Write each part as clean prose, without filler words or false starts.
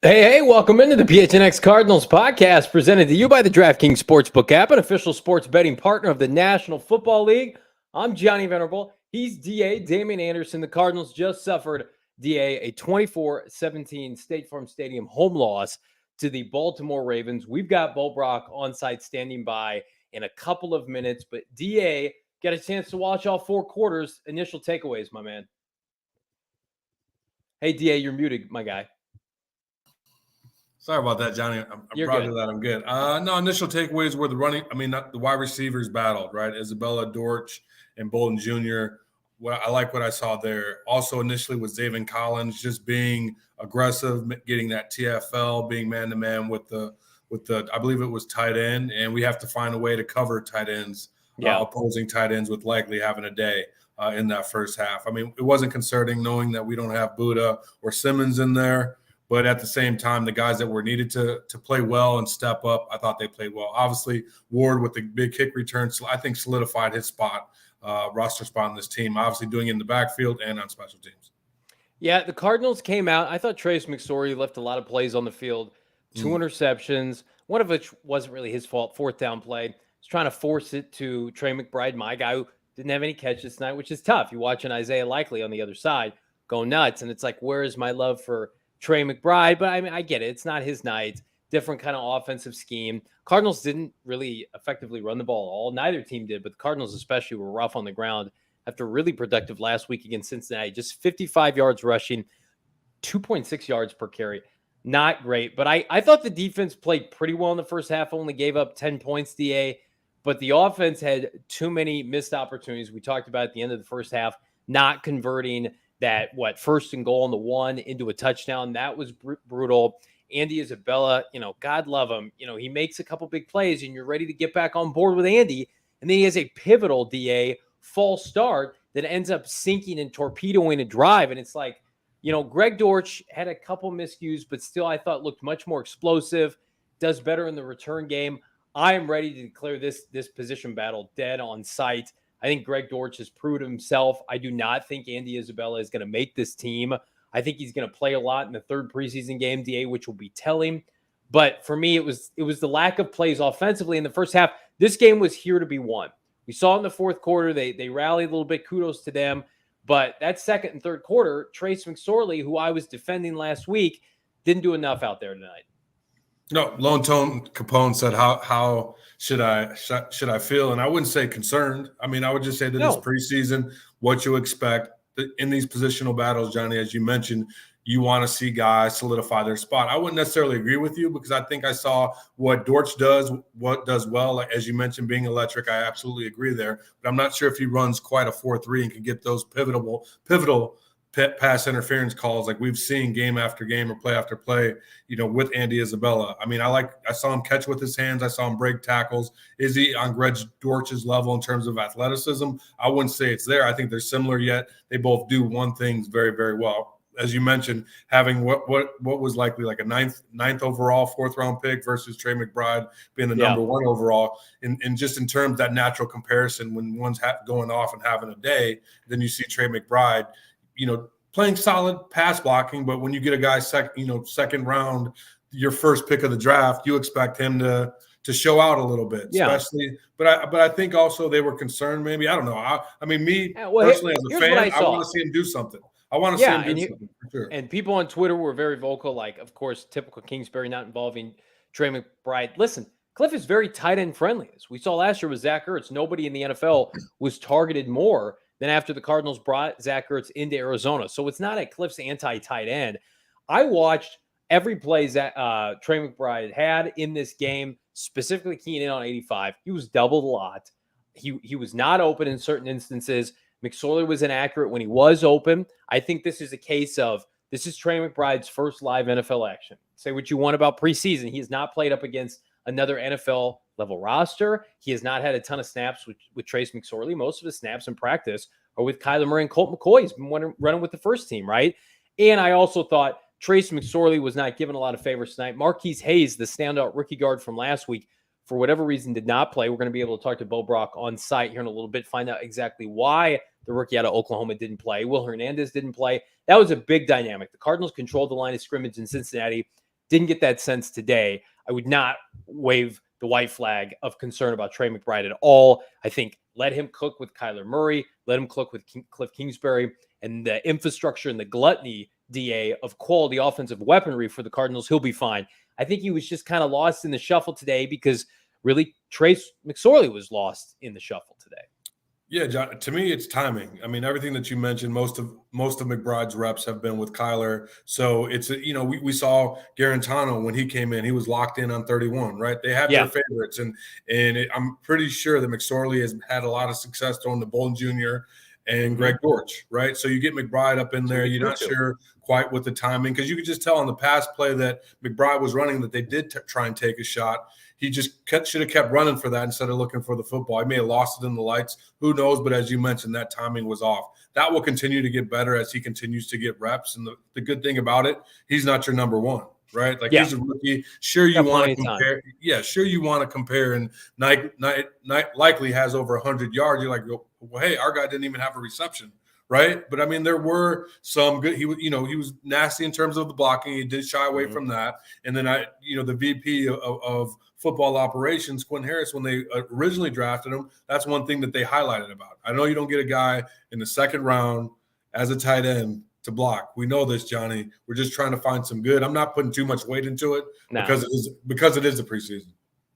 Hey, welcome into the PHNX Cardinals podcast presented to you by the DraftKings Sportsbook app, an official sports betting partner of the National Football League. I'm Johnny Venerable. He's DA, Damien Anderson. The Cardinals just suffered, DA, a 24-17 State Farm Stadium home loss to the Baltimore Ravens. We've got Brack on site standing by in a couple of minutes, but DA got a chance to watch all four quarters. Initial takeaways, my man. Hey, DA, you're muted, my guy. Sorry about that, Johnny. I'm proud of that. I'm good. No, initial takeaways were the wide receivers battled, right? Isabella, Dortch, and Bolden Jr. Well, I like what I saw there. Also, initially with Zaven Collins just being aggressive, getting that TFL, being man-to-man with the I believe it was tight end, and we have to find a way to cover tight ends, opposing tight ends with likely having a day in that first half. I mean, it wasn't concerning knowing that we don't have Buddha or Simmons in there. But at the same time, the guys that were needed to play well and step up, I thought they played well. Obviously, Ward with the big kick return, I think solidified his spot, roster spot on this team, obviously doing it in the backfield and on special teams. Yeah, the Cardinals came out. I thought Trey McSorley left a lot of plays on the field, 2 interceptions, one of which wasn't really his fault, fourth down play. He's trying to force it to Trey McBride, my guy, who didn't have any catches tonight, which is tough. You're watching Isaiah Likely on the other side go nuts, and it's like, where is my love for Trey McBride? But I mean, I get it. It's not his night. Different kind of offensive scheme. Cardinals didn't really effectively run the ball at all. Neither team did, but the Cardinals especially were rough on the ground after really productive last week against Cincinnati. Just 55 yards rushing, 2.6 yards per carry. Not great. But I thought the defense played pretty well in the first half, only gave up 10 points, DA. But the offense had too many missed opportunities. We talked about at the end of the first half, not converting that first and goal on the 1 into a touchdown. That was brutal. Andy Isabella, God love him. He makes a couple big plays and you're ready to get back on board with Andy. And then he has a pivotal DA false start that ends up sinking and torpedoing a drive. And it's like, Greg Dortch had a couple miscues, but still I thought looked much more explosive, does better in the return game. I am ready to declare this position battle dead on sight. I think Greg Dortch has proved himself. I do not think Andy Isabella is going to make this team. I think he's going to play a lot in the third preseason game, DA, which will be telling. But for me, it was the lack of plays offensively in the first half. This game was here to be won. We saw in the fourth quarter, they rallied a little bit. Kudos to them. But that second and third quarter, Trey McSorley, who I was defending last week, didn't do enough out there tonight. No, Lone Tone Capone said, how should I feel? And I wouldn't say concerned. I mean, I would just say that it's preseason, what you expect. In these positional battles, Johnny, as you mentioned, you want to see guys solidify their spot. I wouldn't necessarily agree with you because I think I saw what Dortch does, what does well. Like, as you mentioned, being electric, I absolutely agree there. But I'm not sure if he runs quite a 4-3 and can get those pivotal pass interference calls like we've seen game after game or play after play, with Andy Isabella. I mean, I saw him catch with his hands. I saw him break tackles. Is he on Greg Dortch's level in terms of athleticism? I wouldn't say it's there. I think they're similar, yet they both do one thing very, very well. As you mentioned, having what was likely like a ninth overall, fourth round pick versus Trey McBride being the number 1 overall, and just in terms of that natural comparison, when one's going off and having a day, then you see Trey McBride, playing solid pass blocking, but when you get a guy second round, your first pick of the draft, you expect him to show out a little bit, especially. But I think also they were concerned. Maybe I don't know. I mean, personally as a fan, I want to see him do something. I want to see him do something for sure. And people on Twitter were very vocal, like, of course, typical Kingsbury not involving Trey McBride. Listen, Kliff is very tight end friendly. As we saw last year with Zach Ertz, nobody in the NFL was targeted more than after the Cardinals brought Zach Ertz into Arizona. So it's not at Kliff's anti-tight end. I watched every play that Trey McBride had in this game, specifically keying in on 85. He was doubled a lot. He was not open in certain instances. McSorley was inaccurate when he was open. I think this is a case of this is Trey McBride's first live NFL action. Say what you want about preseason. He has not played up against another NFL level roster. He has not had a ton of snaps with Trace McSorley. Most of his snaps in practice are with Kyler Murray and Colt McCoy. He's been running with the first team, right? And I also thought Trace McSorley was not given a lot of favors tonight. Marquise Hayes, the standout rookie guard from last week, for whatever reason did not play. We're going to be able to talk to Bo Brock on site here in a little bit, find out exactly why the rookie out of Oklahoma didn't play. Will Hernandez didn't play. That was a big dynamic. The Cardinals controlled the line of scrimmage in Cincinnati. Didn't get that sense today. I would not wave the white flag of concern about Trey McBride at all. I think let him cook with Kyler Murray. Let him cook with Kliff Kingsbury. And the infrastructure and the gluttony, DA, of quality offensive weaponry for the Cardinals, he'll be fine. I think he was just kind of lost in the shuffle today because really Trace McSorley was lost in the shuffle today. Yeah, John, to me, it's timing. I mean, everything that you mentioned, most of McBride's reps have been with Kyler. So it's, we saw Garantano when he came in, he was locked in on 31, right? They have their favorites. And I'm pretty sure that McSorley has had a lot of success throwing to Bolden Jr. and Greg Dortch, right? So you get McBride up in there. You're not sure quite with the timing because you could just tell on the pass play that McBride was running that they did try and take a shot. He just should have kept running for that instead of looking for the football. I may have lost it in the lights. Who knows? But as you mentioned, that timing was off. That will continue to get better as he continues to get reps. And the good thing about it, he's not your number one, right? Like he's a rookie. Sure, you want to compare. Yeah, sure, you want to compare. And Knight likely has over 100 yards. You're like, well, hey, our guy didn't even have a reception. Right. But I mean, there were some good, he was nasty in terms of the blocking. He did shy away from that. And then the VP of football operations, Quinn Harris, when they originally drafted him, that's one thing that they highlighted about. I know you don't get a guy in the second round as a tight end to block. We know this, Johnny. We're just trying to find some good. I'm not putting too much weight into it because it is the preseason.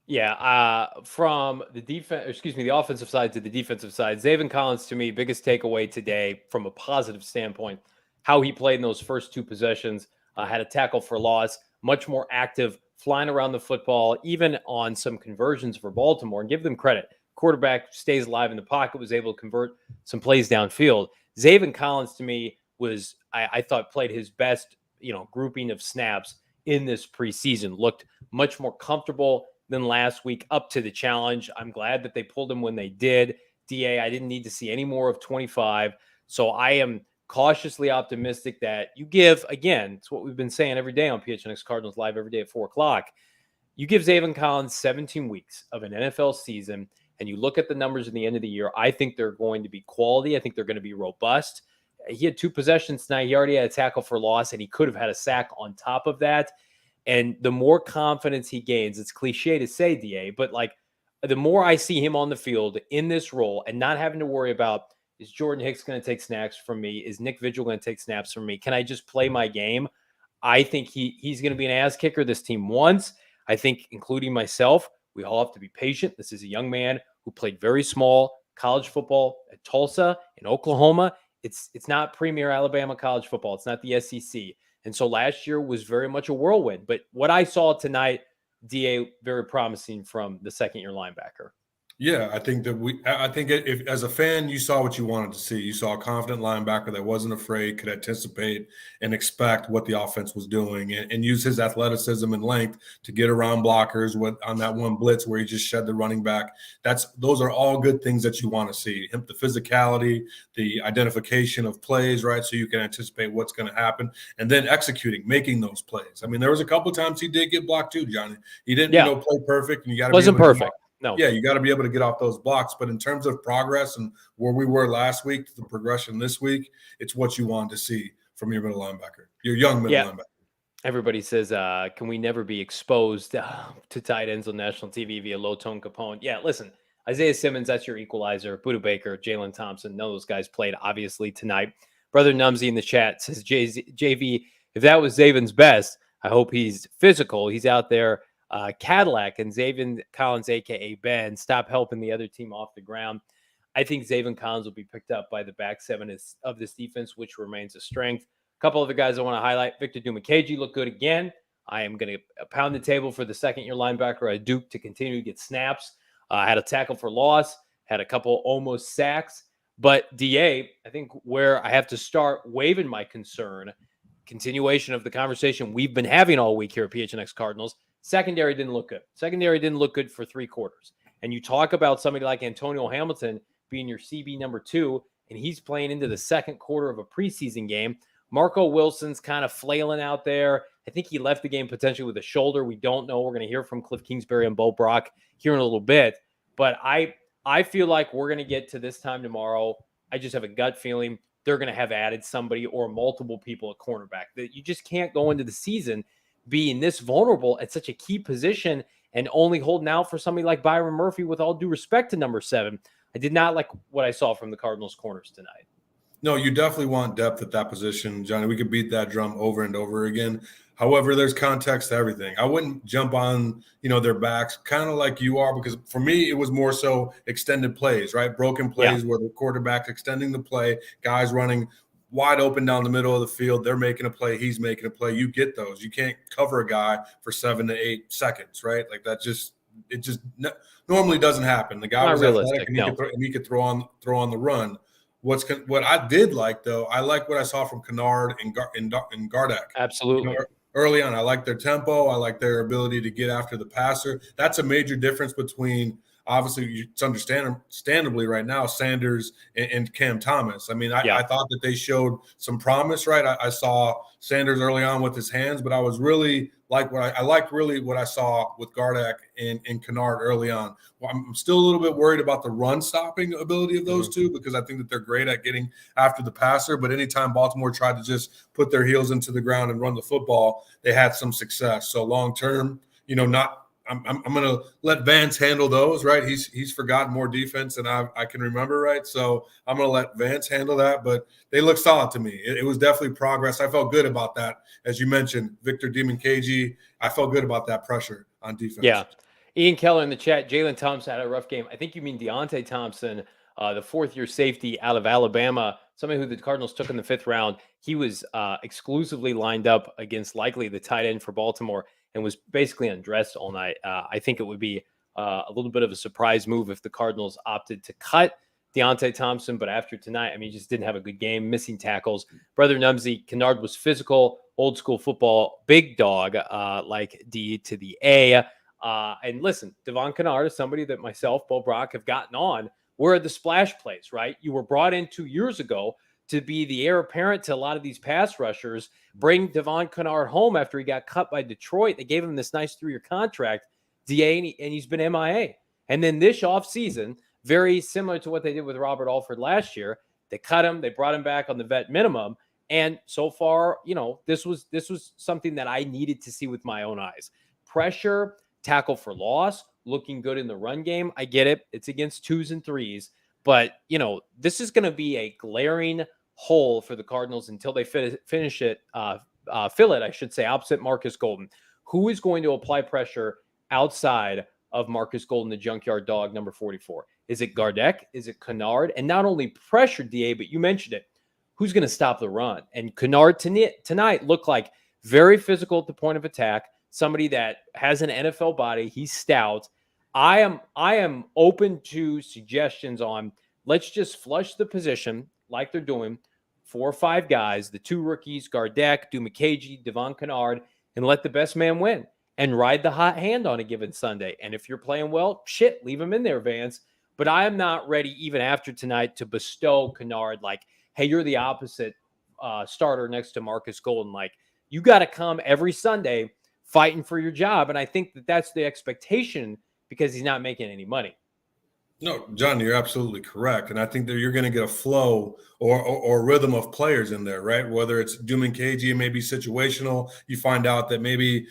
Yeah, from the offensive side to the defensive side, Zaven Collins, to me, biggest takeaway today from a positive standpoint, how he played in those first two possessions, had a tackle for loss, much more active, flying around the football, even on some conversions for Baltimore, and give them credit. Quarterback stays alive in the pocket, was able to convert some plays downfield. Zaven Collins, to me, was, I thought, played his best, grouping of snaps in this preseason, looked much more comfortable than last week, up to the challenge. I'm glad that they pulled him when they did. DA, I didn't need to see any more of 25. So I am cautiously optimistic that you give, again, it's what we've been saying every day on PHNX Cardinals Live every day at 4 o'clock. You give Zaven Collins 17 weeks of an NFL season, and you look at the numbers at the end of the year, I think they're going to be quality. I think they're going to be robust. He had 2 possessions tonight. He already had a tackle for loss, and he could have had a sack on top of that. And the more confidence he gains, it's cliche to say, DA, but the more I see him on the field in this role and not having to worry about, is Jordan Hicks going to take snaps from me? Is Nick Vigil going to take snaps from me? Can I just play my game? I think he's going to be an ass kicker this team wants. I think, including myself, we all have to be patient. This is a young man who played very small college football at Tulsa in Oklahoma. It's not premier Alabama college football. It's not the SEC. And so last year was very much a whirlwind. But what I saw tonight, DA, very promising from the second-year linebacker. Yeah, I think if as a fan, you saw what you wanted to see. You saw a confident linebacker that wasn't afraid, could anticipate and expect what the offense was doing and use his athleticism and length to get around blockers on that one blitz where he just shed the running back. Those are all good things that you want to see. The physicality, the identification of plays, right? So you can anticipate what's going to happen and then executing, making those plays. I mean, there was a couple of times he did get blocked too, Johnny. He didn't, play perfect, and you got to wasn't perfect. No. Yeah, you got to be able to get off those blocks. But in terms of progress and where we were last week, the progression this week, it's what you want to see from your middle linebacker, your young middle linebacker. Everybody says, can we never be exposed to tight ends on national TV via low-tone Capone? Yeah, listen, Isaiah Simmons, that's your equalizer. Buda Baker, Jalen Thompson, none of those guys played, obviously, tonight. Brother Numsy in the chat says, JV, if that was Zaven's best, I hope he's physical. He's out there. Cadillac and Zaven Collins, a.k.a. Ben, stop helping the other team off the ground. I think Zaven Collins will be picked up by the back seven of this defense, which remains a strength. A couple other guys I want to highlight. Victor Dumakeji looked good again. I am going to pound the table for the second-year linebacker at Duke to continue to get snaps. Had a tackle for loss, had a couple almost sacks. But DA, I think where I have to start waving my concern, continuation of the conversation we've been having all week here at PHNX Cardinals, secondary didn't look good. Secondary didn't look good for 3 quarters. And you talk about somebody like Antonio Hamilton being your CB number 2, and he's playing into the second quarter of a preseason game. Marco Wilson's kind of flailing out there. I think he left the game potentially with a shoulder. We don't know. We're going to hear from Kliff Kingsbury and Bo Brack here in a little bit. But I feel like we're going to get to this time tomorrow. I just have a gut feeling they're going to have added somebody or multiple people at cornerback. That you just can't go into the season being this vulnerable at such a key position and only holding out for somebody like Byron Murphy, with all due respect to number 7. I did not like what I saw from the Cardinals corners tonight. No, you definitely want depth at that position, Johnny. We could beat that drum over and over again. However, there's context to everything. I wouldn't jump on, their backs kind of like you are, because for me, it was more so extended plays, right? Broken plays where the quarterback's extending the play, guys running wide open down the middle of the field. They're making a play. He's making a play. You get those. You can't cover a guy for 7 to 8 seconds, right? Like that it just normally doesn't happen. The guy was athletic and he could throw on the run. What I did like, though, I like what I saw from Kennard and Gardeck. Absolutely. Early on, I like their tempo. I like their ability to get after the passer. That's a major difference between, obviously, it's understandably right now, Sanders and Cam Thomas. I mean, I thought that they showed some promise, right? I saw Sanders early on with his hands, but I was really like what I saw with Gardeck and Kennard early on. Well, I'm still a little bit worried about the run stopping ability of those two, because I think that they're great at getting after the passer. But anytime Baltimore tried to just put their heels into the ground and run the football, they had some success. So long term, I'm going to let Vance handle those, right? He's forgotten more defense than I can remember, right? So I'm going to let Vance handle that, but they look solid to me. It was definitely progress. I felt good about that. As you mentioned, Victor Dimukeje, I felt good about that pressure on defense. Yeah. Ian Keller in the chat, Jalen Thompson had a rough game. I think you mean Deontay Thompson, the fourth-year safety out of Alabama, somebody who the Cardinals took in the 5th round. He was exclusively lined up against likely the tight end for Baltimore and was basically undressed all night. I think it would be a little bit of a surprise move if the Cardinals opted to cut Deontay Thompson, but after tonight, I mean, he just didn't have a good game, missing tackles. Brother Numsy, Kennard was physical, old school football, big dog, like D to the A. And listen, Devon Kennard is somebody that myself, Bo Brack, have gotten on. Where are the splash plays, right? You were brought in 2 years ago to be the heir apparent to a lot of these pass rushers. Bring Devon Kennard home after he got cut by Detroit. They gave him this nice 3-year contract, DA, and he's been MIA. And then this offseason, very similar to what they did with Robert Alford last year, they cut him, they brought him back on the vet minimum. And so far, this was something that I needed to see with my own eyes. Pressure, tackle for loss, looking good in the run game. I get it. It's against 2s and 3s. But, this is going to be a glaring hole for the Cardinals until they fill it, I should say, opposite Marcus Golden. Who is going to apply pressure outside of Marcus Golden, the junkyard dog, number 44? Is it Gardeck? Is it Kennard? And not only pressure, DA, but you mentioned it. Who's going to stop the run? And Kennard tonight looked like very physical at the point of attack, somebody that has an NFL body. He's stout. I am open to suggestions on, let's just flush the position like they're doing, 4 or 5 guys, the 2 rookies, Gardeck, Dimukeje, Devon Kennard, and let the best man win and ride the hot hand on a given Sunday. And if you're playing well, leave him in there, Vance. But I am not ready, even after tonight, to bestow Kennard like, hey, you're the opposite starter next to Marcus Golden. Like, you got to come every Sunday fighting for your job. And I think that that's the expectation, because he's not making any money. No, John, you're absolutely correct. And I think that you're going to get a flow or rhythm of players in there, right? Whether it's Dimukeje, maybe situational, you find out that maybe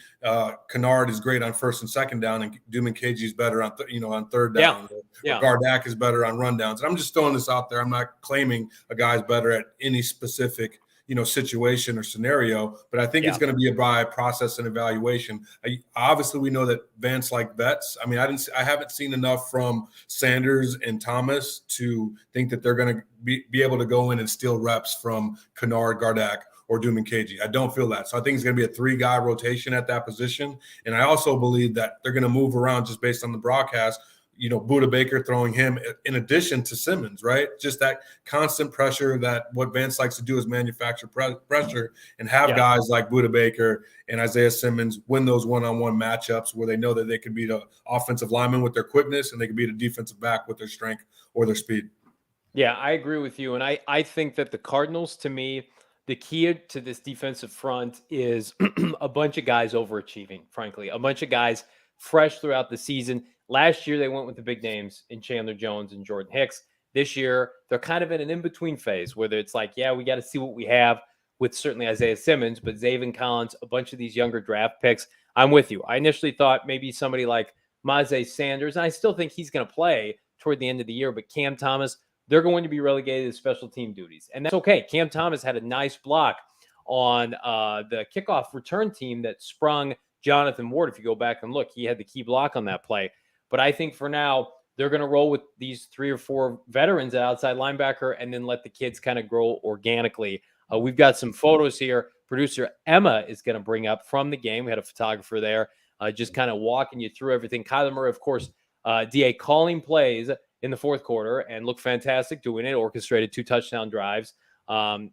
Kennard is great on 1st and 2nd down, and Dimukeje is better on on 3rd down. Or Gardeck is better on rundowns. And I'm just throwing this out there. I'm not claiming a guy's better at any specific situation or scenario, but I think it's going to be by process and evaluation. Obviously, we know that Vance like vets. I mean, I haven't seen enough from Sanders and Thomas to think that they're going to be able to go in and steal reps from Kennard, Gardeck, or Dimukeje. I don't feel that. So I think it's going to be a 3-guy rotation at that position. And I also believe that they're going to move around just based on the broadcast. Budda Baker throwing him in addition to Simmons, right? Just that constant pressure that what Vance likes to do is manufacture pressure and have guys like Budda Baker and Isaiah Simmons win those one-on-one matchups where they know that they can beat an offensive lineman with their quickness and they can beat a defensive back with their strength or their speed. Yeah, I agree with you. And I think that the Cardinals, to me, the key to this defensive front is a bunch of guys overachieving, frankly, a bunch of guys fresh throughout the season. Last year, they went with the big names in Chandler Jones and Jordan Hicks. This year, they're kind of in an in-between phase, whether it's like, yeah, we got to see what we have with certainly Isaiah Simmons, but Zaven Collins, a bunch of these younger draft picks. I'm with you. I initially thought maybe somebody like Myjai Sanders, and I still think he's going to play toward the end of the year, but Cam Thomas, they're going to be relegated to special team duties. And that's okay. Cam Thomas had a nice block on the kickoff return team that sprung Jonathan Ward. If you go back and look, he had the key block on that play. But I think for now, they're going to roll with these 3 or 4 veterans at outside linebacker and then let the kids kind of grow organically. We've got some photos here. Producer Emma is going to bring up from the game. We had a photographer there just kind of walking you through everything. Kyler Murray, of course, DA calling plays in the fourth quarter and looked fantastic doing it, orchestrated 2 touchdown drives.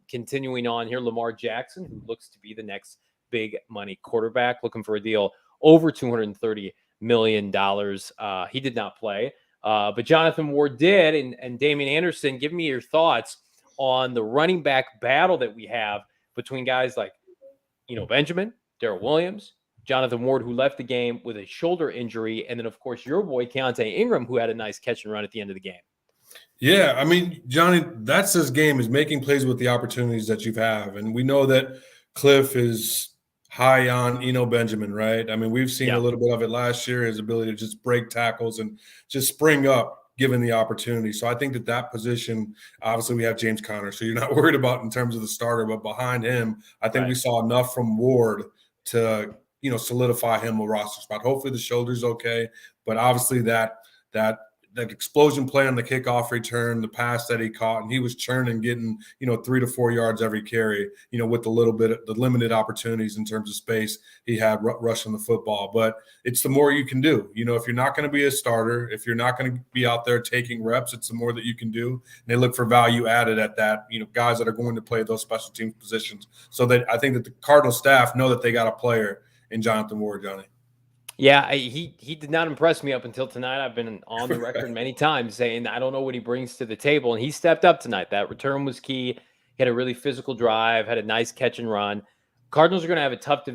Continuing on here, Lamar Jackson, who looks to be the next big money quarterback, looking for a deal over $230 million. He did not play, but Jonathan Ward did. And Damien Anderson, give me your thoughts on the running back battle that we have between guys like, Benjamin, Darrell Williams, Jonathan Ward, who left the game with a shoulder injury, and then, of course, your boy, Keontae Ingram, who had a nice catch and run at the end of the game. Yeah, I mean, Johnny, that's his game, is making plays with the opportunities that you have. And we know that Kliff is high on Benjamin, right? I mean, we've seen a little bit of it last year, his ability to just break tackles and just spring up given the opportunity. So I think that position, obviously we have James Conner, so you're not worried about in terms of the starter, but behind him, I think we saw enough from Ward to – solidify him a roster spot. Hopefully the shoulder's okay, but obviously that explosion play on the kickoff return, the pass that he caught, and he was churning, getting 3 to 4 yards every carry. With the limited opportunities in terms of space he had rushing the football. But it's the more you can do. If you're not going to be a starter, if you're not going to be out there taking reps, it's the more that you can do. And they look for value added at that. Guys that are going to play those special team positions. So that I think that the Cardinal staff know that they got a player in Jonathan Ward, Johnny. Yeah, he did not impress me up until tonight. I've been on the record many times saying I don't know what he brings to the table, and he stepped up tonight. That return was key. He had a really physical drive, had a nice catch and run. Cardinals are going to have a tough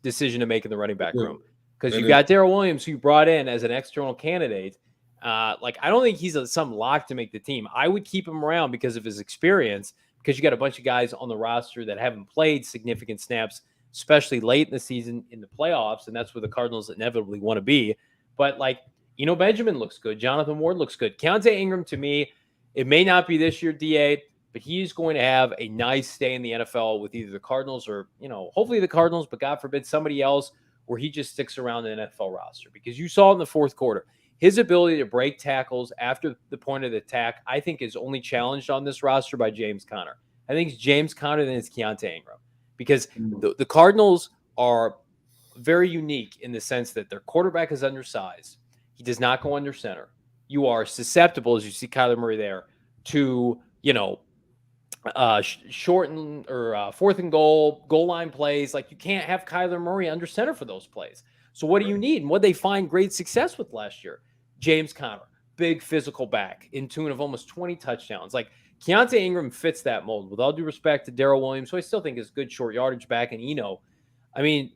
decision to make in the running back room because you got Darrell Williams, who you brought in as an external candidate. I don't think he's some lock to make the team. I would keep him around because of his experience, because you got a bunch of guys on the roster that haven't played significant snaps, especially late in the season in the playoffs, and that's where the Cardinals inevitably want to be. But, Benjamin looks good. Jonathan Ward looks good. Keontae Ingram, to me, it may not be this year, DA, but he's going to have a nice stay in the NFL with either the Cardinals or, hopefully the Cardinals, but God forbid somebody else, where he just sticks around the NFL roster. Because you saw in the fourth quarter, his ability to break tackles after the point of the attack, I think, is only challenged on this roster by James Conner. I think it's James Conner, then it's Keontae Ingram. Because the Cardinals are very unique in the sense that their quarterback is undersized. He does not go under center. You are susceptible, as you see Kyler Murray there, to, shorten or fourth and goal line plays. You can't have Kyler Murray under center for those plays. So what do you need? And what they find great success with last year? James Conner, big physical back, in tune of almost 20 touchdowns. Keontae Ingram fits that mold. With all due respect to Darrell Williams, who I still think is good short yardage back, and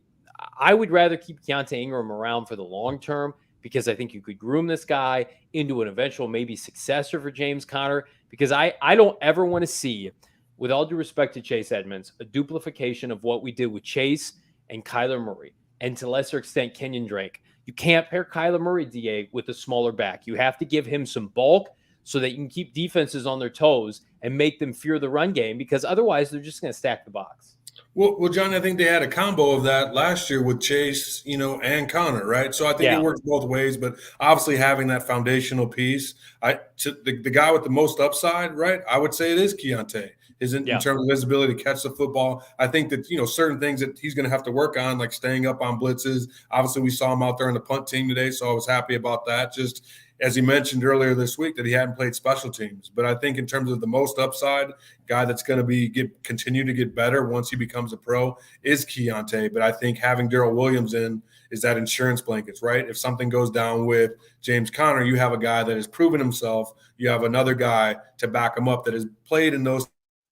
I would rather keep Keontae Ingram around for the long term because I think you could groom this guy into an eventual maybe successor for James Conner, because I don't ever want to see, with all due respect to Chase Edmonds, a duplication of what we did with Chase and Kyler Murray, and to a lesser extent Kenyon Drake. You can't pair Kyler Murray, DA, with a smaller back. You have to give him some bulk so that you can keep defenses on their toes and make them fear the run game, because otherwise they're just going to stack the box. Well, John, I think they had a combo of that last year with Chase, and Conner, right? So I think it works both ways, but obviously having that foundational piece, the guy with the most upside, right? I would say it is Keontae. In terms of his ability to catch the football. I think that, certain things that he's going to have to work on, like staying up on blitzes. Obviously, we saw him out there on the punt team today, so I was happy about that. Just as he mentioned earlier this week, that he hadn't played special teams. But I think in terms of the most upside guy that's going to continue to get better once he becomes a pro is Keontae. But I think having Darrell Williams in is that insurance blankets, right? If something goes down with James Conner, you have a guy that has proven himself. You have another guy to back him up that has played in those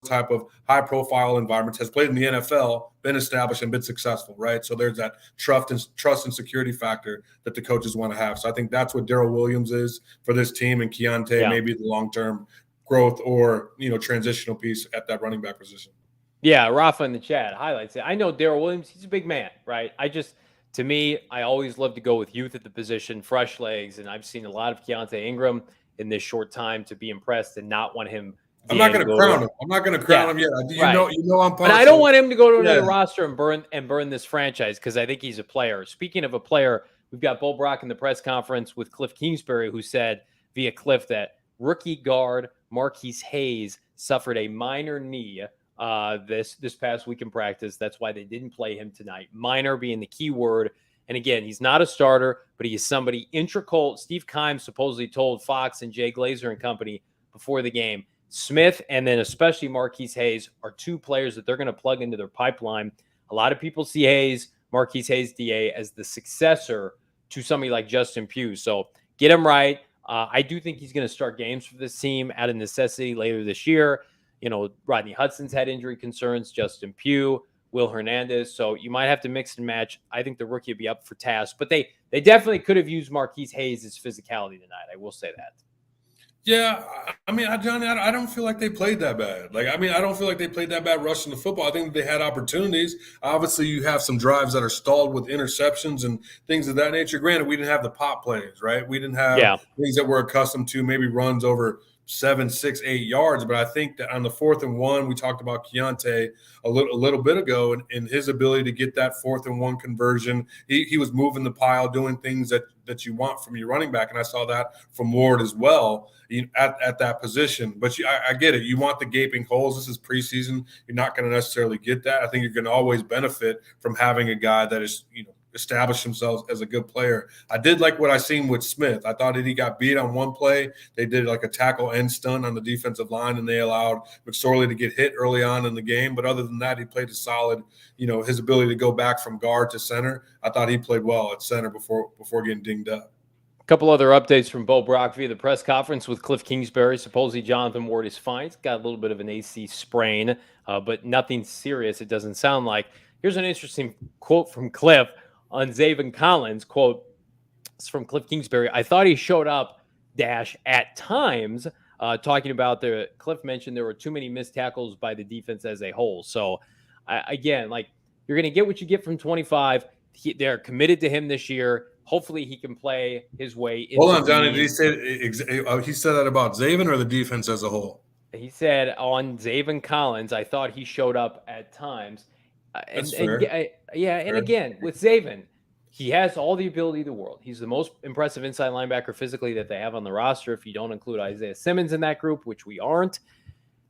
type of high-profile environments, has played in the NFL, been established, and been successful, right? So there's that trust and security factor that the coaches want to have. So I think that's what Darrell Williams is for this team, and Keontae maybe the long-term growth or transitional piece at that running back position. Yeah, Rafa in the chat highlights it. I know Darrell Williams; he's a big man, right? To me, I always love to go with youth at the position, fresh legs, and I've seen a lot of Keontae Ingram in this short time to be impressed and not want him. I'm not going to crown him. I'm not going to crown him yet. You know I'm But I don't want him to go to another roster and burn this franchise because I think he's a player. Speaking of a player, we've got Bo Brack in the press conference with Kliff Kingsbury, who said via Kliff that rookie guard Marquise Hayes suffered a minor knee this past week in practice. That's why they didn't play him tonight. Minor being the key word. And again, he's not a starter, but he is somebody integral. Steve Keim supposedly told Fox and Jay Glazer and company before the game, Smith and then especially Marquise Hayes are two players that they're going to plug into their pipeline. A lot of people see Marquise Hayes, DA, as the successor to somebody like Justin Pugh. So get him right. I do think he's going to start games for this team out of necessity later this year. Rodney Hudson's had injury concerns, Justin Pugh, Will Hernandez. So you might have to mix and match. I think the rookie will be up for task, but they definitely could have used Marquise Hayes' physicality tonight. I will say that. Yeah, I mean, Johnny, I don't feel like they played that bad. I don't feel like they played that bad rushing the football. I think they had opportunities. Obviously, you have some drives that are stalled with interceptions and things of that nature. Granted, we didn't have the pop plays, right? We didn't have things that we're accustomed to, maybe runs over 7, 6, 8 yards. But I think that on the 4th and 1, we talked about Keontae a little bit ago and his ability to get that 4th and 1 conversion. He was moving the pile, doing things that you want from your running back. And I saw that from Ward as well at that position. But I get it. You want the gaping holes. This is preseason. You're not going to necessarily get that. I think you're going to always benefit from having a guy that is, established himself as a good player. I did like what I seen with Smith. I thought that he got beat on one play. They did like a tackle end stun on the defensive line, and they allowed McSorley to get hit early on in the game. But other than that, he played a solid, his ability to go back from guard to center. I thought he played well at center before getting dinged up. A couple other updates from Bo Brack via the press conference with Kliff Kingsbury. Supposedly Jonathan Ward is fine. He's got a little bit of an AC sprain, but nothing serious, it doesn't sound like. Here's an interesting quote from Kliff on Zaven Collins. Quote, it's from Kliff Kingsbury. I thought he showed up, at times, talking about Kliff mentioned there were too many missed tackles by the defense as a whole. So, again, you're going to get what you get from 25. They're committed to him this year. Hopefully he can play his way into Hold on, Johnny. Did he said that about Zaven or the defense as a whole? He said on Zaven Collins, I thought he showed up at times. Fair. And again, with Zaven, he has all the ability of the world. He's the most impressive inside linebacker physically that they have on the roster, if you don't include Isaiah Simmons in that group, which we aren't.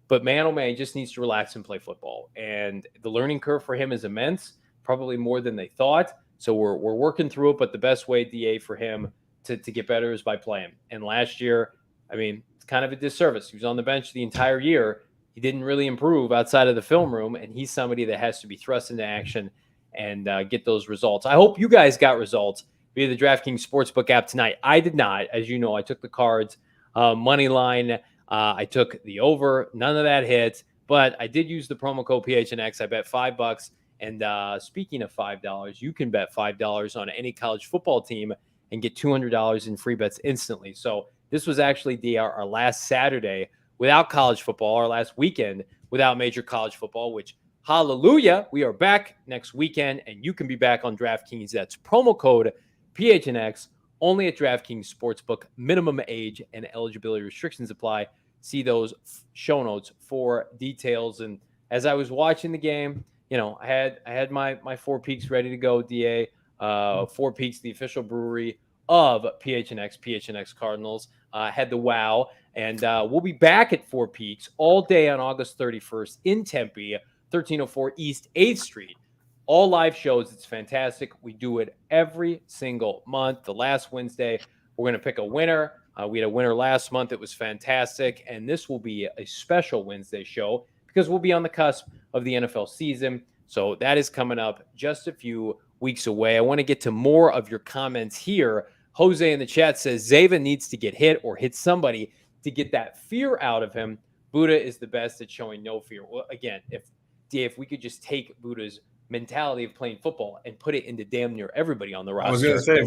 But man, oh man, he just needs to relax and play football. And the learning curve for him is immense, probably more than they thought. So we're working through it, but the best way, DA, for him to get better is by playing. And last year, I mean, it's kind of a disservice. He was on the bench the entire year. He didn't really improve outside of the film room, and he's somebody that has to be thrust into action and get those results. I hope you guys got results via the DraftKings Sportsbook app tonight. I did not. As you know, I took the cards, money line. I took the over. None of that hit, but I did use the promo code PHNX. I bet $5. And speaking of $5, you can bet $5 on any college football team and get $200 in free bets instantly. So this was actually our last Saturday without college football, our last weekend without major college football, which, hallelujah, we are back next weekend, and you can be back on DraftKings. That's promo code PHNX, only at DraftKings Sportsbook. Minimum age and eligibility restrictions apply. See those show notes for details. And as I was watching the game, I had my 4 Peaks ready to go, DA. 4 Peaks, the official brewery of PHNX Cardinals. Had the wow. And we'll be back at 4 Peaks all day on August 31st in Tempe, 1304 East 8th Street. All live shows. It's fantastic. We do it every single month. The last Wednesday, we're going to pick a winner. We had a winner last month. It was fantastic. And this will be a special Wednesday show because we'll be on the cusp of the NFL season. So that is coming up just a few weeks away. I want to get to more of your comments here. Jose in the chat says Zaven needs to get hit or hit somebody to get that fear out of him. Buddha is the best at showing no fear. Well, again, if we could just take Buddha's mentality of playing football and put it into damn near everybody on the roster. I was going to say,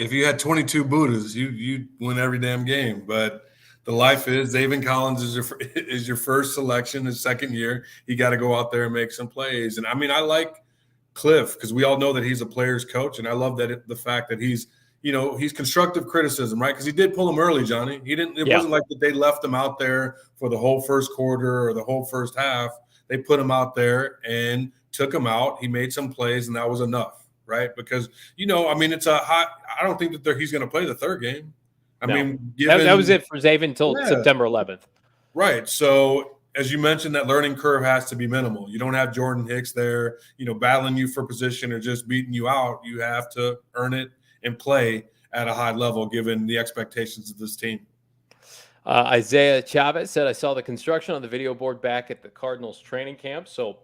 if you had 22 Buddhas, you'd win every damn game. But the life is Zaven Collins is your first selection, his second year. You got to go out there and make some plays. And I mean, I like Kliff because we all know that he's a player's coach, and I love that the fact that he's constructive criticism, right? Because he did pull him early, Johnny. It wasn't like that they left him out there for the whole first quarter or the whole first half. They put him out there and took him out. He made some plays, and that was enough, right? Because, it's I don't think that he's going to play the third game. That was it for Zaven until September 11th. Right. So, as you mentioned, that learning curve has to be minimal. You don't have Jordan Hicks there, battling you for position or just beating you out. You have to earn it and play at a high level given the expectations of this team. Isaiah Chavez said, I saw the construction on the video board back at the Cardinals training camp. So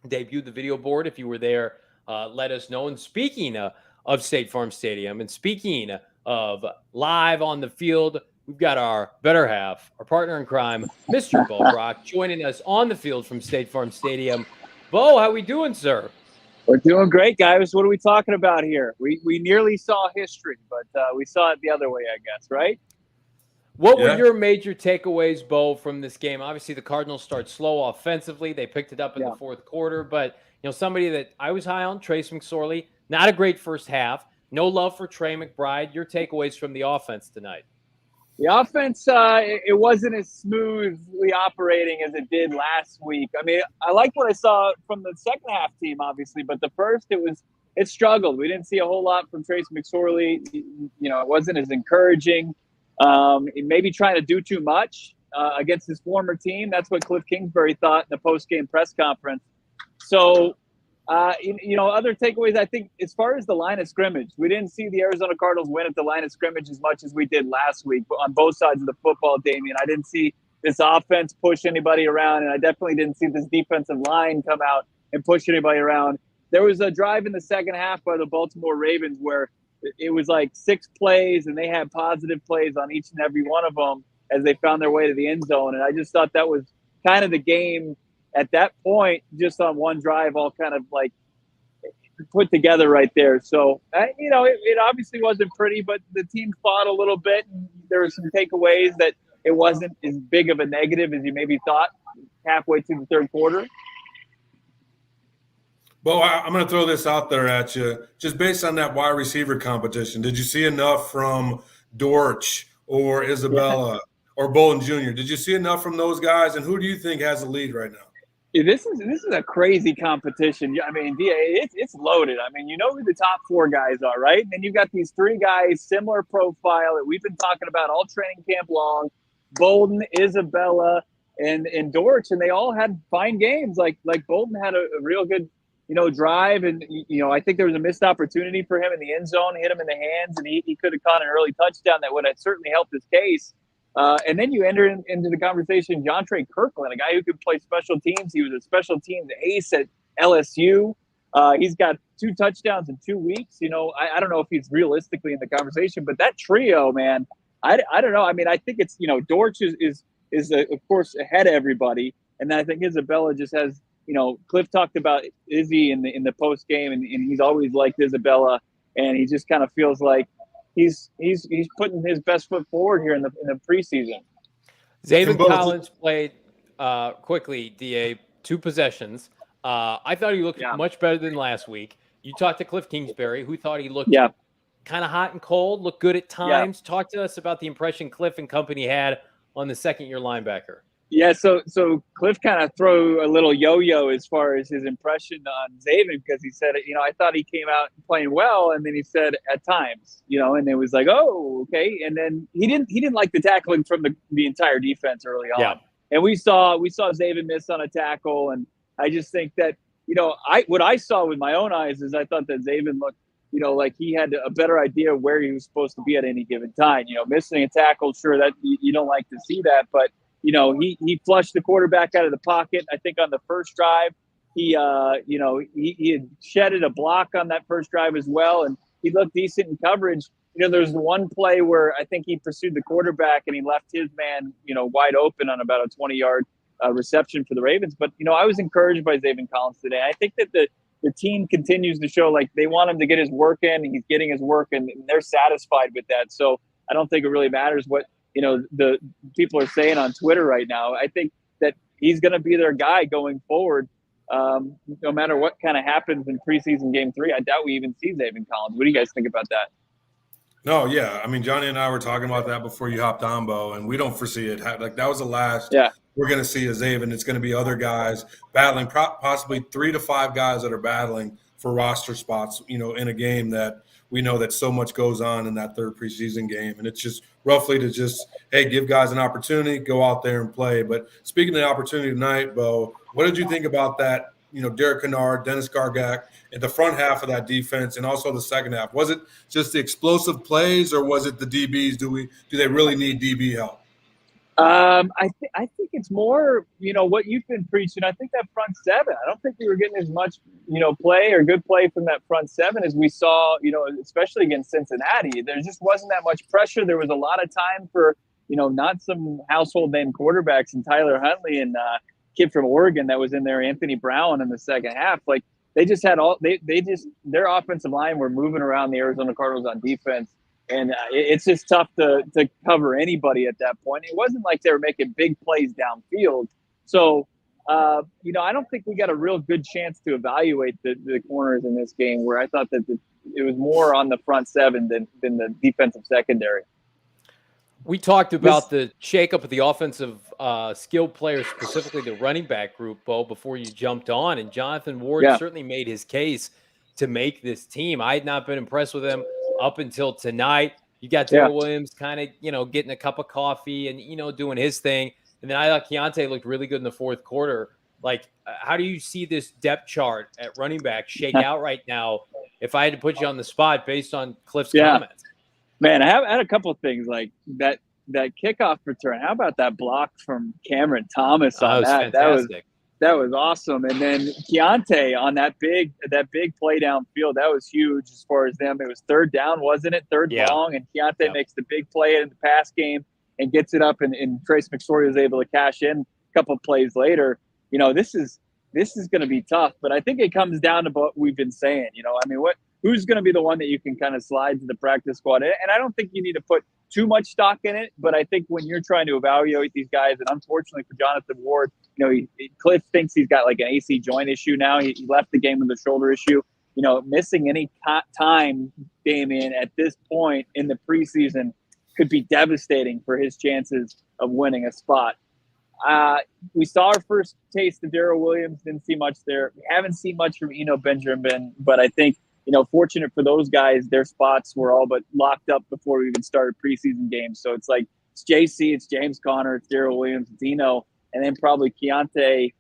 debuted the video board. If you were there, let us know. And speaking of State Farm Stadium and speaking of live on the field, we've got our better half, our partner in crime, Mr. Bo Brack, joining us on the field from State Farm Stadium. Bo, how we doing, sir? We're doing great, guys. What are we talking about here? We nearly saw history, but we saw it the other way, I guess, right? What were your major takeaways, Bo, from this game? Obviously, the Cardinals start slow offensively. They picked it up in the fourth quarter, but somebody that I was high on, Trey McSorley, not a great first half. No love for Trey McBride. Your takeaways from the offense tonight? The offense, it wasn't as smoothly operating as it did last week. I mean, I liked what I saw from the second half team, obviously, but the first, it struggled. We didn't see a whole lot from Trace McSorley. It wasn't as encouraging. Maybe trying to do too much against his former team. That's what Kliff Kingsbury thought in the post-game press conference. So, other takeaways, I think, as far as the line of scrimmage, we didn't see the Arizona Cardinals win at the line of scrimmage as much as we did last week on both sides of the football, Damien. I didn't see this offense push anybody around, and I definitely didn't see this defensive line come out and push anybody around. There was a drive in the second half by the Baltimore Ravens where it was like 6 plays, and they had positive plays on each and every one of them as they found their way to the end zone. And I just thought that was kind of the game at that point, just on one drive, all kind of like put together right there. So, it obviously wasn't pretty, but the team fought a little bit. And there were some takeaways that it wasn't as big of a negative as you maybe thought halfway through the third quarter. Well, I'm going to throw this out there at you. Just based on that wide receiver competition, did you see enough from Dortch or Isabella or Bolden Jr.? Did you see enough from those guys? And who do you think has the lead right now? This is a crazy competition. I mean, it's loaded. I mean, you know who the top 4 guys are, right? And then you've got these 3 guys, similar profile that we've been talking about all training camp long: Bolden, Isabella, and Dortch, and they all had fine games. Like Bolden had a real good drive, and I think there was a missed opportunity for him in the end zone, hit him in the hands, and he could have caught an early touchdown that would have certainly helped his case. And then you enter into the conversation, John Trey Kirkland, a guy who could play special teams. He was a special teams ace at LSU. He's got 2 touchdowns in 2 weeks. I don't know if he's realistically in the conversation, but that trio, man, I don't know. I mean, I think it's, Dortch is of course ahead of everybody. And then I think Isabella just has, Kliff talked about Izzy in the post game, and he's always liked Isabella, and he just kind of feels like he's putting his best foot forward here in the preseason. Zaven Collins played quickly, DA, 2 possessions. I thought he looked much better than last week. You talked to Kliff Kingsbury, who thought he looked kind of hot and cold, looked good at times. Talk to us about the impression Kliff and company had on the second-year linebacker. Yeah, so Kliff kind of threw a little yo-yo as far as his impression on Zaven, because he said, I thought he came out playing well, and then he said at times, and it was like, oh, okay, and then he didn't like the tackling from the entire defense early on. Yeah. And we saw Zaven miss on a tackle, and I just think that what I saw with my own eyes is I thought that Zaven looked like he had a better idea of where he was supposed to be at any given time. Missing a tackle, sure, that you don't like to see that, but he flushed the quarterback out of the pocket. I think on the first drive, he had shedded a block on that first drive as well, and he looked decent in coverage. There's one play where I think he pursued the quarterback and he left his man, wide open on about a 20-yard reception for the Ravens. But, I was encouraged by Zaven Collins today. I think that the team continues to show like they want him to get his work in, and he's getting his work, and they're satisfied with that. So I don't think it really matters what, the people are saying on Twitter right now. I think that he's going to be their guy going forward. No matter what kind of happens in preseason game 3, I doubt we even see Zaven Collins. What do you guys think about that? No, yeah. I mean, Johnny and I were talking about that before you hopped on, Bo, and we don't foresee it. Like, that was the last we're going to see a Zaven. It's going to be other guys battling, possibly 3 to 5 guys that are battling for roster spots, in a game that we know that so much goes on in that third preseason game. And it's just roughly to just, hey, give guys an opportunity, go out there and play. But speaking of the opportunity tonight, Bo, what did you think about that? Derek Kennard, Dennis Gargak, at the front half of that defense, and also the second half. Was it just the explosive plays, or was it the DBs? Do they really need DB help? I think it's more, what you've been preaching. I think that front seven. I don't think we were getting as much, play or good play from that front seven as we saw, especially against Cincinnati. There just wasn't that much pressure. There was a lot of time for, not some household name quarterbacks and Tyler Huntley and kid from Oregon that was in there, Anthony Brown, in the second half. Like, they just had their offensive line were moving around the Arizona Cardinals on defense. And it's just tough to cover anybody at that point. It wasn't like they were making big plays downfield. So, I don't think we got a real good chance to evaluate the corners in this game, where I thought that it was more on the front seven than the defensive secondary. We talked about the shakeup of the offensive skill players, specifically the running back group, Bo, before you jumped on. And Jonathan Ward certainly made his case to make this team. I had not been impressed with him up until tonight. You got Darrell Williams kind of, getting a cup of coffee and, doing his thing. And then I thought Keontae looked really good in the fourth quarter. Like, how do you see this depth chart at running back shake out right now if I had to put you on the spot based on Kliff's comments? Man, I had a couple of things like that kickoff return. How about that block from Cameron Thomas on that? Fantastic. That was awesome. And then Keontae on that big play downfield, that was huge as far as them. It was third down, wasn't it? Third long, and Keontae makes the big play in the pass game and gets it up, and Trey McSorley was able to cash in a couple of plays later. This is going to be tough, but I think it comes down to what we've been saying. Who's going to be the one that you can kind of slide to the practice squad? And I don't think you need to put too much stock in it, but I think when you're trying to evaluate these guys, and unfortunately for Jonathan Ward, Kliff thinks he's got like an AC joint issue now. He left the game with a shoulder issue. Missing any time, Damien, at this point in the preseason could be devastating for his chances of winning a spot. We saw our first taste of Darrell Williams. Didn't see much there. We haven't seen much from Eno Benjamin, but I think, fortunate for those guys, their spots were all but locked up before we even started preseason games. So it's like it's JC, it's James Conner, it's Darrell Williams, it's Eno, and then probably Keontae.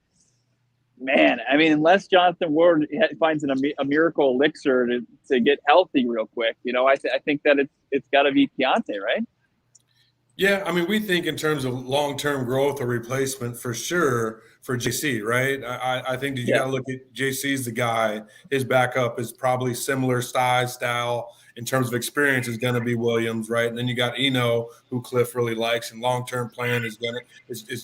Man, I mean, unless Jonathan Ward finds a miracle elixir to get healthy real quick, I think that it's got to be Keontae, right? Yeah, I mean, we think in terms of long-term growth or replacement for sure for JC, right? I think that you got to look at JC's the guy. His backup is probably similar style in terms of experience is going to be Williams, right? And then you got Eno, who Kliff really likes, and long-term plan is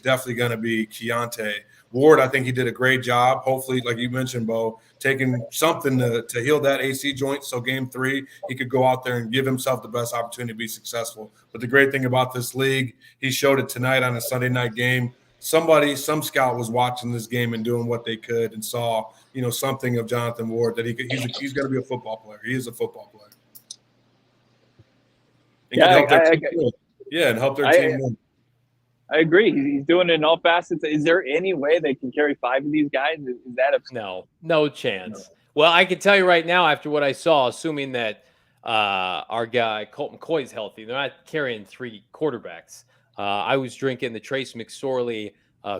definitely going to be Keontae. Ward, I think he did a great job. Hopefully, like you mentioned, Bo, taking something to heal that AC joint. So game 3, he could go out there and give himself the best opportunity to be successful. But the great thing about this league, he showed it tonight on a Sunday night game. Some scout was watching this game and doing what they could and saw, something of Jonathan Ward that he's going to be a football player. He is a football player. And help their team win. I agree. He's doing it in all facets. Is there any way they can carry 5 of these guys? Is that no chance? Well, I can tell you right now, after what I saw, assuming that our guy Colt McCoy is healthy, they're not carrying 3 quarterbacks. I was drinking the Trey McSorley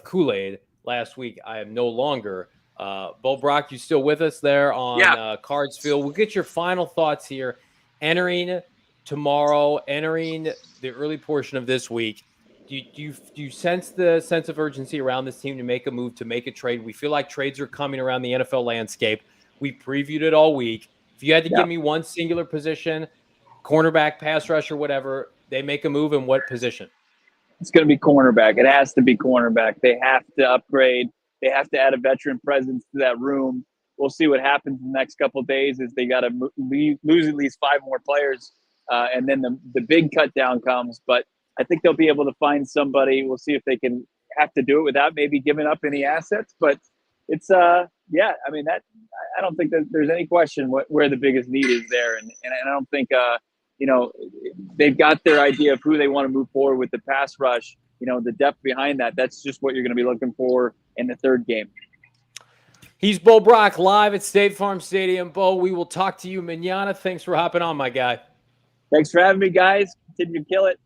Kool-Aid last week. I am no longer. Bo Brock, you still with us there on Cards Field? We'll get your final thoughts here. Entering tomorrow, entering the early portion of this week, do you sense the sense of urgency around this team to make a move, to make a trade? We feel like trades are coming around the NFL landscape. We previewed it all week. If you had to give me one singular position, cornerback, pass rusher, whatever, they make a move in what position? It's going to be cornerback. It has to be cornerback. They have to upgrade. They have to add a veteran presence to that room. We'll see what happens in the next couple of days as they got to lose at least 5 more players. And then the big cut down comes. But I think they'll be able to find somebody. We'll see if they can have to do it without maybe giving up any assets. But it's, I mean, that I don't think that there's any question where the biggest need is there. And I don't think, they've got their idea of who they want to move forward with the pass rush. The depth behind that, that's just what you're going to be looking for in the third game. He's Bo Brock live at State Farm Stadium. Bo, we will talk to you mañana. Thanks for hopping on, my guy. Thanks for having me, guys. Continue to kill it.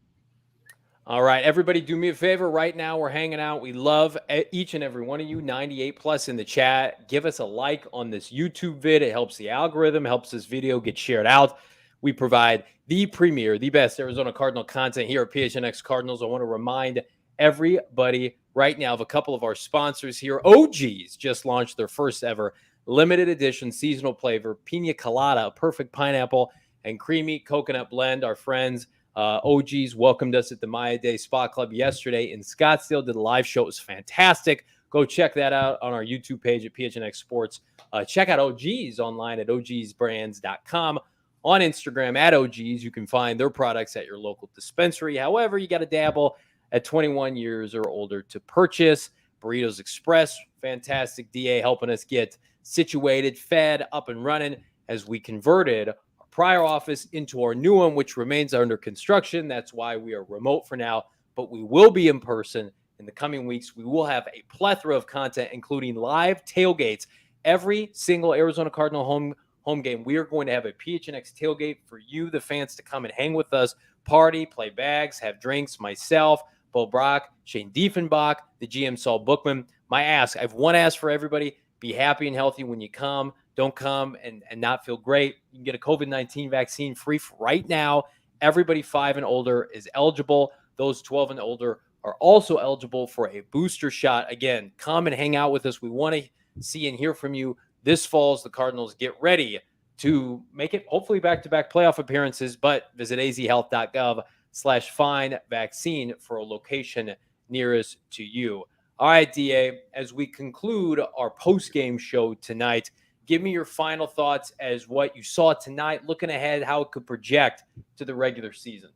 All right, everybody, do me a favor. Right now, we're hanging out. We love each and every one of you, 98 plus in the chat. Give us a like on this YouTube vid. It helps the algorithm, helps this video get shared out. We provide the premier, the best Arizona Cardinal content here at PHNX Cardinals. I want to remind everybody right now of a couple of our sponsors here. OGs just launched their first ever limited edition seasonal flavor, Pina Colada, a perfect pineapple and creamy coconut blend. Our friends OGs welcomed us at the Maya Day Spa Club yesterday in Scottsdale. Did a live show. It was fantastic. Go check that out on our YouTube page at PHNX Sports. Check out OGs online at ogsbrands.com. On Instagram at OGs, you can find their products at your local dispensary. However, you got to dabble at 21 years or older to purchase. Burritos Express, fantastic DA helping us get situated, fed, up and running as we converted our prior office into our new one, which remains under construction. That's why we are remote for now, but we will be in person in the coming weeks. We will have a plethora of content, including live tailgates. Every single Arizona Cardinal home game, we are going to have a PHNX tailgate for you, the fans, to come and hang with us, party, play bags, have drinks. Myself, Bo Brock, Shane Diefenbach, the GM Saul Bookman. My ask, I have one ask for everybody. Be happy and healthy when you come. Don't come and not feel great. You can get a COVID-19 vaccine free right now. Everybody 5 and older is eligible. Those 12 and older are also eligible for a booster shot. Again, come and hang out with us. We want to see and hear from you. This fall, as the Cardinals get ready to make it hopefully back-to-back playoff appearances, but visit azhealth.gov/find vaccine for a location nearest to you. All right, DA, as we conclude our post-game show tonight, give me your final thoughts as what you saw tonight, looking ahead, how it could project to the regular season.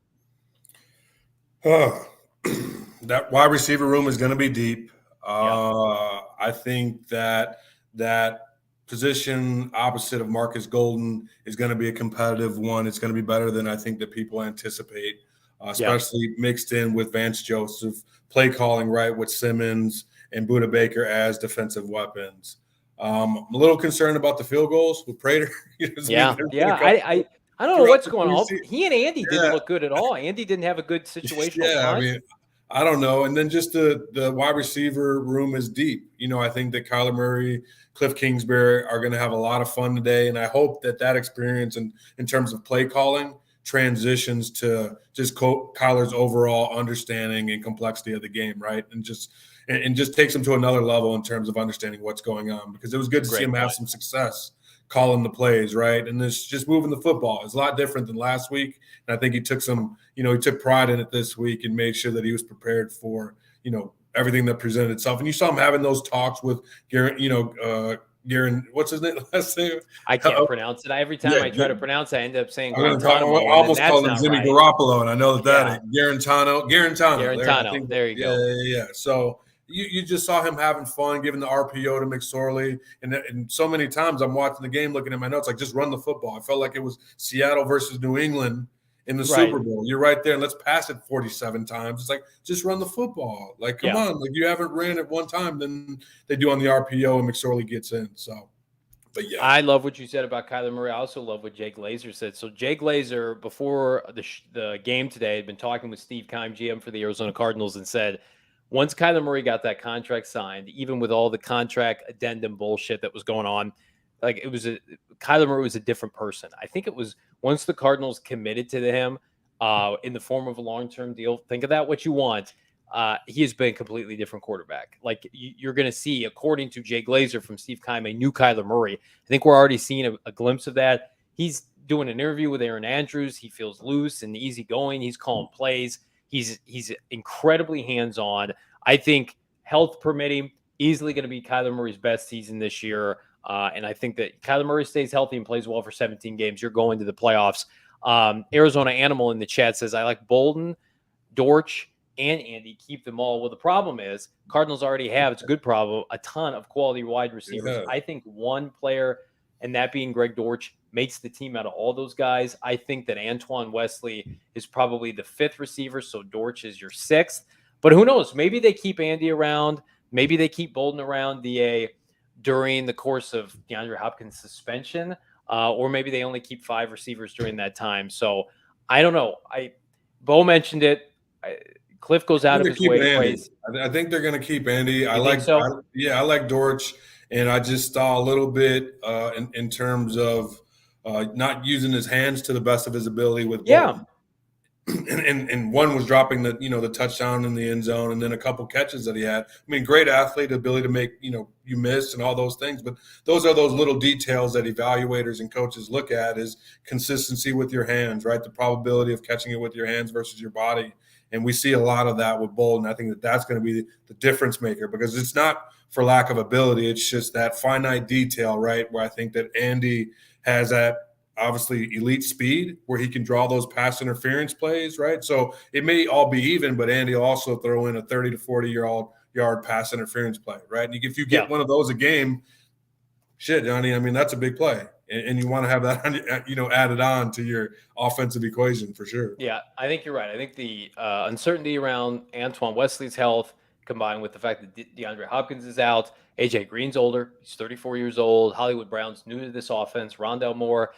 That wide receiver room is going to be deep. I think that position opposite of Marcus Golden is going to be a competitive one. It's going to be better than I think that people anticipate, especially mixed in with Vance Joseph, play calling right with Simmons and Budda Baker as defensive weapons. I'm a little concerned about the field goals with Prater. I don't know what's going on. He and Andy didn't look good at all. Andy didn't have a good situation. I mean, I don't know. And then just the wide receiver room is deep. I think that Kyler Murray, Kliff Kingsbury are going to have a lot of fun today. And I hope that experience in terms of play calling transitions to just Kyler's overall understanding and complexity of the game, right? And just takes him to another level in terms of understanding what's going on, because it was good to see him have some success calling the plays, right? And this just moving the football. It's a lot different than last week. And I think he took he took pride in it this week and made sure that he was prepared for, everything that presented itself. And you saw him having those talks with Garrett, Garen, what's his name? Last name? I can't pronounce it. Every time I try to pronounce it, I end up saying Guantanamo. I almost called him Jimmy Garoppolo, and I know that Garantano. There you go. Yeah. So you just saw him having fun, giving the RPO to McSorley. And so many times I'm watching the game, looking at my notes, like, just run the football. I felt like it was Seattle versus New England in the Super Bowl. You're right there, and let's pass it 47 times. It's like, just run the football. Like, come on. Like, you haven't ran it one time, then they do on the RPO, and McSorley gets in. So, but yeah. I love what you said about Kyler Murray. I also love what Jay Glazer said. So Jay Glazer, before the game today, had been talking with Steve Keim, GM for the Arizona Cardinals, and said, once Kyler Murray got that contract signed, even with all the contract addendum bullshit that was going on, like Kyler Murray was a different person. I think it was once the Cardinals committed to him in the form of a long-term deal. Think of that what you want. He has been a completely different quarterback. Like you're going to see, according to Jay Glazer from Steve Keim, a new Kyler Murray. I think we're already seeing a glimpse of that. He's doing an interview with Aaron Andrews. He feels loose and easygoing. He's calling plays. He's incredibly hands-on. I think health permitting, easily going to be Kyler Murray's best season this year. And I think that Kyler Murray stays healthy and plays well for 17 games. You're going to the playoffs. Arizona Animal in the chat says, I like Bolden, Dortch, and Andy. Keep them all. Well, the problem is Cardinals already have, it's a good problem, a ton of quality wide receivers. Yeah. I think one player, and that being Greg Dortch, makes the team out of all those guys. I think that Antoine Wesley is probably the 5th receiver, so Dortch is your 6th. But who knows? Maybe they keep Andy around. Maybe they keep Bolden around during the course of DeAndre Hopkins' suspension, or maybe they only keep 5 receivers during that time. So I don't know. Bo mentioned it. Kliff goes out of his way to praise. I think they're going to keep Andy. I like Dortch, and I just saw a little bit in terms of not using his hands to the best of his ability with Bolden. And one was dropping the touchdown in the end zone, and then a couple catches that he had. I mean, great athlete, ability to make you miss and all those things. But those are those little details that evaluators and coaches look at: is consistency with your hands, right? The probability of catching it with your hands versus your body. And we see a lot of that with Bolden. I think that's going to be the difference maker, because it's not for lack of ability. It's just that finite detail, right? Where I think that Andy has that obviously elite speed where he can draw those pass interference plays, right? So it may all be even, but Andy will also throw in a 30 to 40-yard pass interference play, right? And if you get one of those a game, shit, Johnny, I mean, that's a big play. And you want to have that, added on to your offensive equation for sure. Yeah, I think you're right. I think the uncertainty around Antoine Wesley's health, combined with the fact that DeAndre Hopkins is out, AJ Green's older, he's 34 years old, Hollywood Brown's new to this offense, Rondale Moore,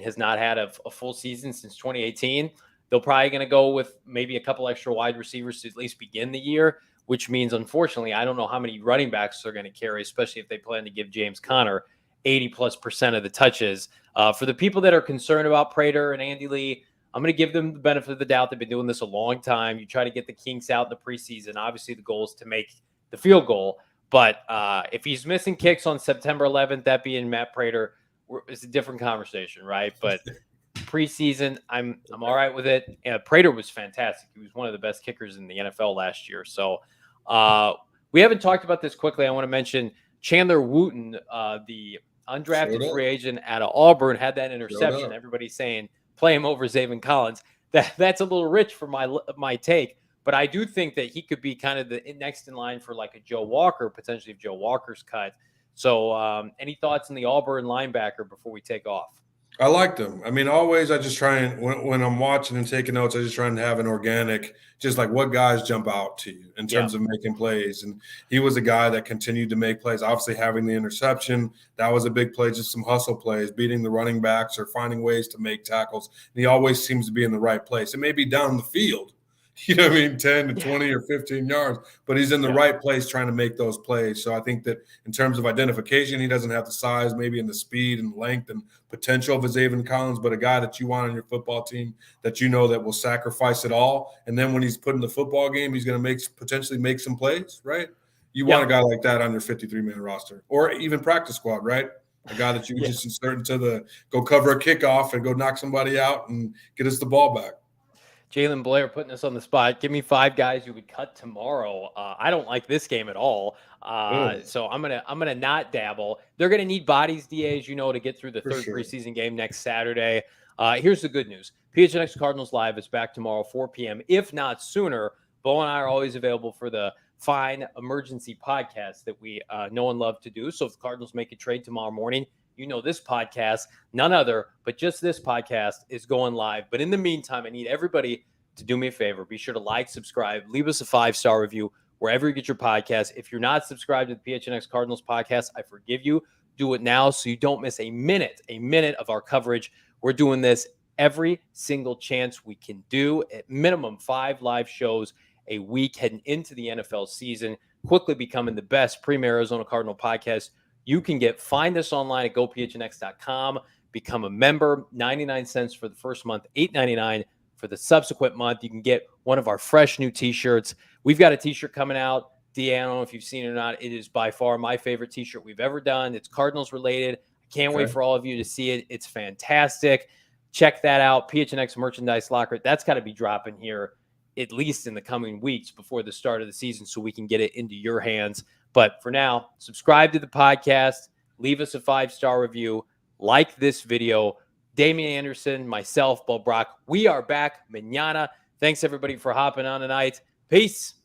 has not had a full season since 2018. They're probably going to go with maybe a couple extra wide receivers to at least begin the year, which means, unfortunately, I don't know how many running backs they're going to carry, especially if they plan to give James Conner 80+% of the touches. For the people that are concerned about Prater and Andy Lee, I'm going to give them the benefit of the doubt. They've been doing this a long time. You try to get the kinks out in the preseason. Obviously, the goal is to make the field goal. But if he's missing kicks on September 11th, that being Matt Prater, it's a different conversation, right? But preseason, I'm all right with it. And Prater was fantastic. He was one of the best kickers in the NFL last year. So we haven't talked about this quickly. I want to mention Chandler Wooten, the undrafted free agent out of Auburn, had that interception. Everybody's saying play him over Zaven Collins. That's a little rich for my take, but I do think that he could be kind of the next in line for like a Joe Walker, potentially if Joe Walker's cut. So any thoughts on the Auburn linebacker before we take off? I like them. Always I just try and when I'm watching and taking notes, I just try and have an organic, just like what guys jump out to you in terms of making plays. And he was a guy that continued to make plays, obviously having the interception. That was a big play, just some hustle plays, beating the running backs or finding ways to make tackles. And he always seems to be in the right place. It may be down the field, 10 to 20 or 15 yards, but he's in the right place trying to make those plays. So I think that in terms of identification, he doesn't have the size, maybe in the speed and length and potential of a Zaven Collins, but a guy that you want on your football team that that will sacrifice it all. And then when he's put in the football game, he's going to potentially make some plays, right? You want a guy like that on your 53-man roster or even practice squad, right? A guy that you can just insert into go cover a kickoff and go knock somebody out and get us the ball back. Jalen Blair putting us on the spot. Give me 5 guys you would cut tomorrow. I don't like this game at all. So I'm gonna not dabble. They're gonna need bodies, DA, as you know, to get through the third preseason game next Saturday. Here's the good news: PHNX Cardinals Live is back tomorrow, 4 p.m. If not sooner. Bo and I are always available for the fine emergency podcast that we know and love to do. So if the Cardinals make a trade tomorrow morning, this podcast, none other, but just this podcast is going live. But in the meantime, I need everybody to do me a favor. Be sure to like, subscribe, leave us a 5-star review wherever you get your podcast. If you're not subscribed to the PHNX Cardinals podcast, I forgive you. Do it now so you don't miss a minute of our coverage. We're doing this every single chance we can do. At minimum 5 live shows a week heading into the NFL season, quickly becoming the best premier Arizona Cardinal podcast you can get. Find us online at gophnx.com. Become a member, 99 cents for the first month, $8.99 for the subsequent month. You can get one of our fresh new t-shirts. We've got a t-shirt coming out. Deanna, I don't know if you've seen it or not. It is by far my favorite t-shirt we've ever done. It's Cardinals related. I can't wait for all of you to see it. It's fantastic. Check that out. PHNX Merchandise Locker. That's got to be dropping here at least in the coming weeks before the start of the season so we can get it into your hands. But for now, subscribe to the podcast. Leave us a 5-star review. Like this video. Damien Anderson, myself, Brack, we are back mañana. Thanks, everybody, for hopping on tonight. Peace.